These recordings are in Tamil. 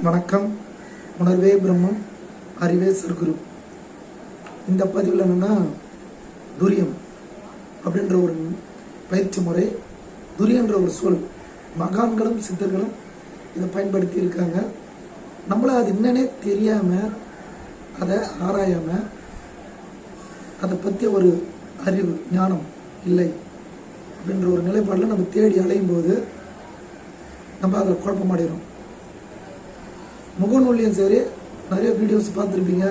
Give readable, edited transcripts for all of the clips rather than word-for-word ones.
வணக்கம். உணர்வே பிரம்மம், அறிவே சர்க்குரு. இந்த பதிவில் என்னென்னா, துரியம் அப்படின்ற ஒரு பயிற்சி முறை, துரியன்ற ஒரு சொல் மகான்களும் சித்தர்களும் இதை பயன்படுத்தி இருக்காங்க. நம்மளை அது என்னன்னே தெரியாமல், அதை ஆராயாமல், அதை பற்றிய ஒரு அறிவு ஞானம் இல்லை அப்படின்ற ஒரு நிலைப்பாடில் நம்ம தேடி அலையும் போது நம்ம அதில் குழப்பமாடிடும். முகநூல்லையும் சரி, நிறைய வீடியோஸ் பார்த்துருப்பீங்க.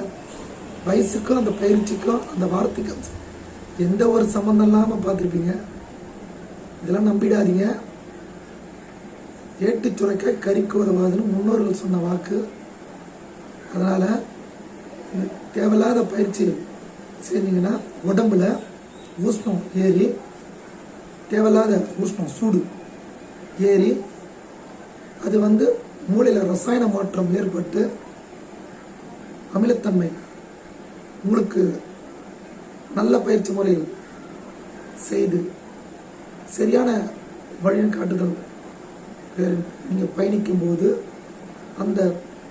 வயசுக்கும் அந்த பயிற்சிக்கும் அந்த வார்த்தைக்கும் எந்த ஒரு சம்மந்தம் இல்லாமல் பார்த்துருப்பீங்க. இதெல்லாம் நம்பிடாதீங்க. ஏட்டு சுரைக்க கறிக்கு உதவாதுன்னு முன்னோர்கள் சொன்ன வாக்கு. அதனால் தேவையில்லாத பயிற்சி செஞ்சீங்கன்னா உடம்புல உஷ்ணம் ஏறி, தேவையில்லாத உஷ்ணம் சூடு ஏறி, அது மூளையில் ரசாயன மாற்றம் ஏற்பட்டு அமிலத்தன்மை உங்களுக்கு நல்ல பயிற்சி முறையில் செய்து சரியான வழியின் காட்டுதல் நீங்கள் பயணிக்கும் போது அந்த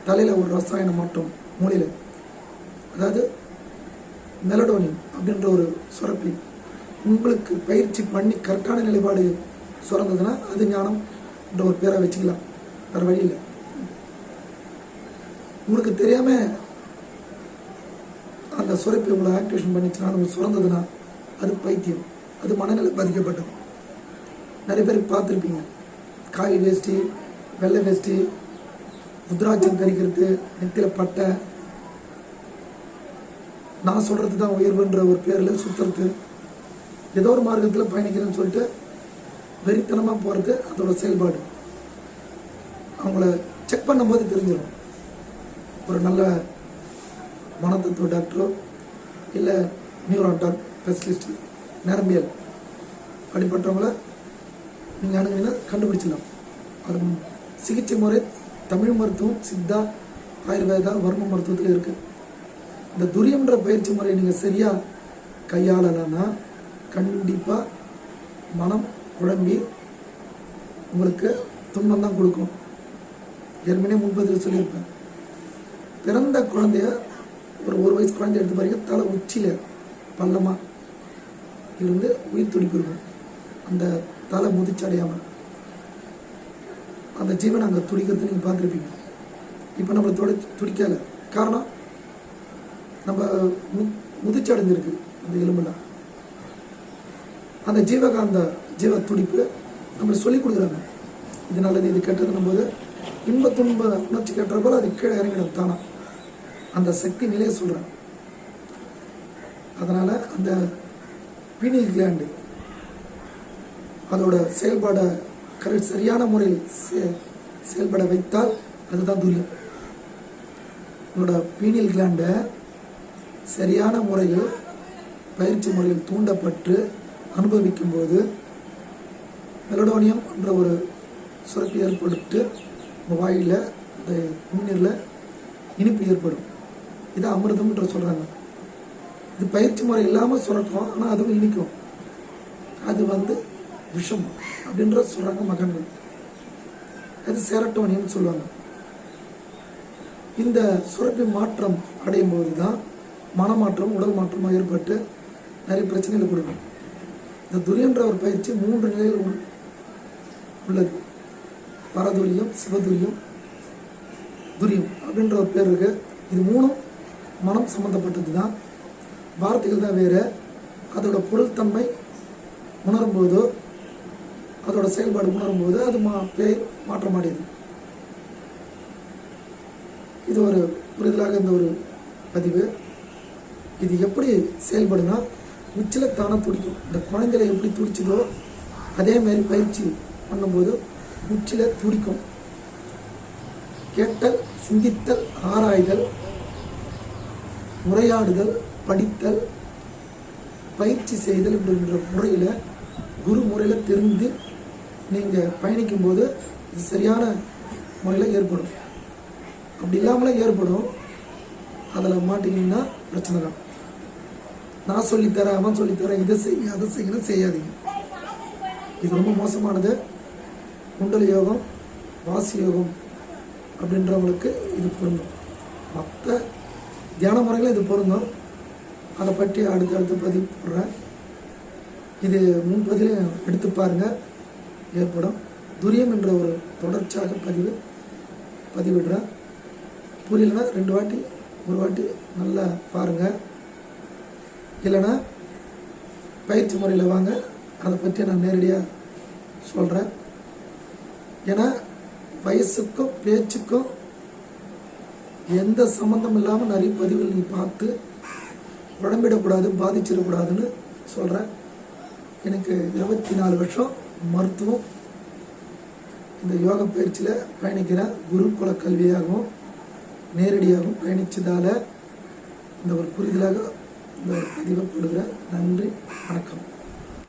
தலையில் ஒரு ரசாயன மாற்றம் மூளையில், அதாவது மெலடோனின் அப்படின்ற ஒரு சுரப்பி உங்களுக்கு பயிற்சி பண்ணி கரெக்டான நிலைப்பாடு சுரந்ததுன்னா அது ஞானம் என்ற ஒரு பேரை வச்சுக்கலாம். வேறு வழி இல்லை. உங்களுக்கு தெரியாமல் அந்த சுரப்பி உங்களை ஆக்டிவேஷன் பண்ணிச்சுன்னா, உங்களுக்கு சுரந்ததுன்னா அது பைத்தியம், அது மனநிலை பாதிக்கப்பட்டது. நிறைய பேர் பார்த்துருப்பீங்க, காய் வேஷ்டி, வெள்ளை வேஷ்டி, ருத்ராட்சம் கறிக்கிறது, நெத்தியில் பட்டை, நான் சொல்கிறது தான் உயர்வுன்ற ஒரு பேரில் சுற்றுறது, ஏதோ ஒரு மார்க்கத்தில் பயணிக்கிறேன்னு சொல்லிட்டு வெறித்தனமாக போகிறது அதோட செயல்பாடு. அவங்கள செக் பண்ணும்போது தெரிஞ்சிடும். ஒரு நல்ல மனத்தத்துவ டாக்டரோ இல்லை நியூரோ ஸ்பெஷலிஸ்ட், நரம்பியல் அப்படிப்பட்டவங்கள நீங்கள் அணுகுனீங்கன்னா கண்டுபிடிச்சிடலாம். அது சிகிச்சை முறை தமிழ் மருத்துவம், சித்தா, ஆயுர்வேதா, வர்ம மருத்துவத்தில் இருக்குது. இந்த துரியம்ன்ற பயிற்சி முறையை நீங்கள் சரியாக கையாளலைன்னா கண்டிப்பாக மனம் குழம்பி உங்களுக்கு துன்பம் தான் கொடுக்கும். ஏற்கனவே முன்பதில் சொல்லியிருப்பேன். பிறந்த குழந்தைய ஒரு வயசு குழந்தைய எடுத்து பாருங்க, தலை உச்சியில் பள்ளமாக இருந்து உயிர் துடிப்பு இருக்கும். அந்த தலை முதிச்சடையாமல் அந்த ஜீவன் அங்கே துடிக்கிறது நீங்கள் பார்த்துருப்பீங்க. இப்போ நம்மளை துடிக்கலை. காரணம், நம்ம முதிச்சு அடைஞ்சிருக்கு அந்த எலும்பெல்லாம். அந்த ஜீவ துடிப்பு நம்மளை சொல்லிக் கொடுக்குறாங்க. இது நல்லது, இது கெட்டதுன்னும் போது இன்ப துன்ப உணர்ச்சி கட்டுற போல அது கீழே இறங்கிடும் தானா. அந்த சக்தி நிலையை சொல்கிறேன். அதனால் அந்த பீனியல் கிளாண்டு அதோட செயல்பாடை சரியான முறையில் செயல்பட வைத்தால் அதுதான் துரியம். உங்களோட பீனியல் கிளாண்டை சரியான முறையில் பயிற்சி முறையில் தூண்டப்பட்டு அனுபவிக்கும் போது மெலடோனியம் என்ற ஒரு சுரப்பி ஏற்பட்டு உங்கள் வாயில், அந்த உமிழ்நீரில் இனிப்பு ஏற்படும். இதை அமிர்தம்ன்ற சொல்கிறாங்க. இது பயிற்சி முறை இல்லாமல் சுரக்கும், ஆனால் அதுவும் இனிக்கும். அது விஷம் அப்படின்ற சொல்கிறாங்க மகன்கள். அது செரட்டோனியம் சொல்லுவாங்க. இந்த சுரப்பி மாற்றம் அடையும் போது தான் மனமாற்றம், உடல் மாற்றமாக ஏற்பட்டு நிறைய பிரச்சனைகள் கொடுக்கும். இந்த துரியன்ற ஒரு பயிற்சி 3 நிலையில் உள்ளது. பரதுரியம், சிவதுரியம், துரியம் அப்படின்ற ஒரு பேர் இருக்கு. இது 3ம் மனம் சம்பந்தப்பட்டது தான். வார்த்தைகள் தான் வேறு. அதோட பொருள் தன்மை உணரும்போதோ, அதோட செயல்பாடு உணரும்போது அது பேர் மாற்றமாடியது. இது ஒரு புரிதலாக இந்த ஒரு பதிவு. இது எப்படி செயல்படுனா, உச்சில் தானே துடிக்கும். இந்த குழந்தையில எப்படி துடிச்சதோ அதேமாரி பயிற்சி பண்ணும்போது உச்சில் துடிக்கும். கேட்டல், சிந்தித்தல், ஆராய்தல், உரையாடுதல், படித்தல், பயிற்சி செய்தல் அப்படின்ற முறையில், குரு முறையில் தெரிந்து நீங்கள் பயணிக்கும்போது இது சரியான முறையில் ஏற்படும். அப்படி இல்லாமலே ஏற்படும். அதில் மாட்டிக்கிங்கன்னா பிரச்சனை தான். நான் சொல்லித்தரேன், அவன் சொல்லித்தரேன், இதை செய்ய அதை செய்யணும் செய்யாதீங்க. இது ரொம்ப மோசமானது. குண்டல யோகம், வாசி யோகம் அப்படின்றவங்களுக்கு இது பொருந்தும். மற்ற தியான முறைகளும் இது பொருந்தும். அதை பற்றி அடுத்தடுத்து பதிவு போடுறேன். இது முன்பதிலையும் எடுத்து பாருங்கள், ஏற்படும். துரியம் என்ற ஒரு தொடர்ச்சியாக பதிவிடுறேன். புரியலன்னா 2 வாட்டி 1 வாட்டி நல்லா பாருங்கள். இல்லைன்னா பயிற்சி முறையில் வாங்க, அதை பற்றி நான் நேரடியாக சொல்கிறேன். ஏன்னா வயசுக்கும் பேச்சுக்கும் எந்த சம்மந்தம் இல்லாமல் நிறைய பதிவுகள் நீ பார்த்து உடம்பிடக்கூடாது, பாதிச்சிடக்கூடாதுன்னு சொல்கிறேன். எனக்கு 24 வருஷம் மருத்துவம், இந்த யோகா பயிற்சியில் பயணிக்கிறேன். குருகுல கல்வியாகவும் நேரடியாகவும் பயணித்ததால் இந்த ஒரு புரிதலாக இந்த ஒரு பதிவை கொடுக்குறேன். நன்றி, வணக்கம்.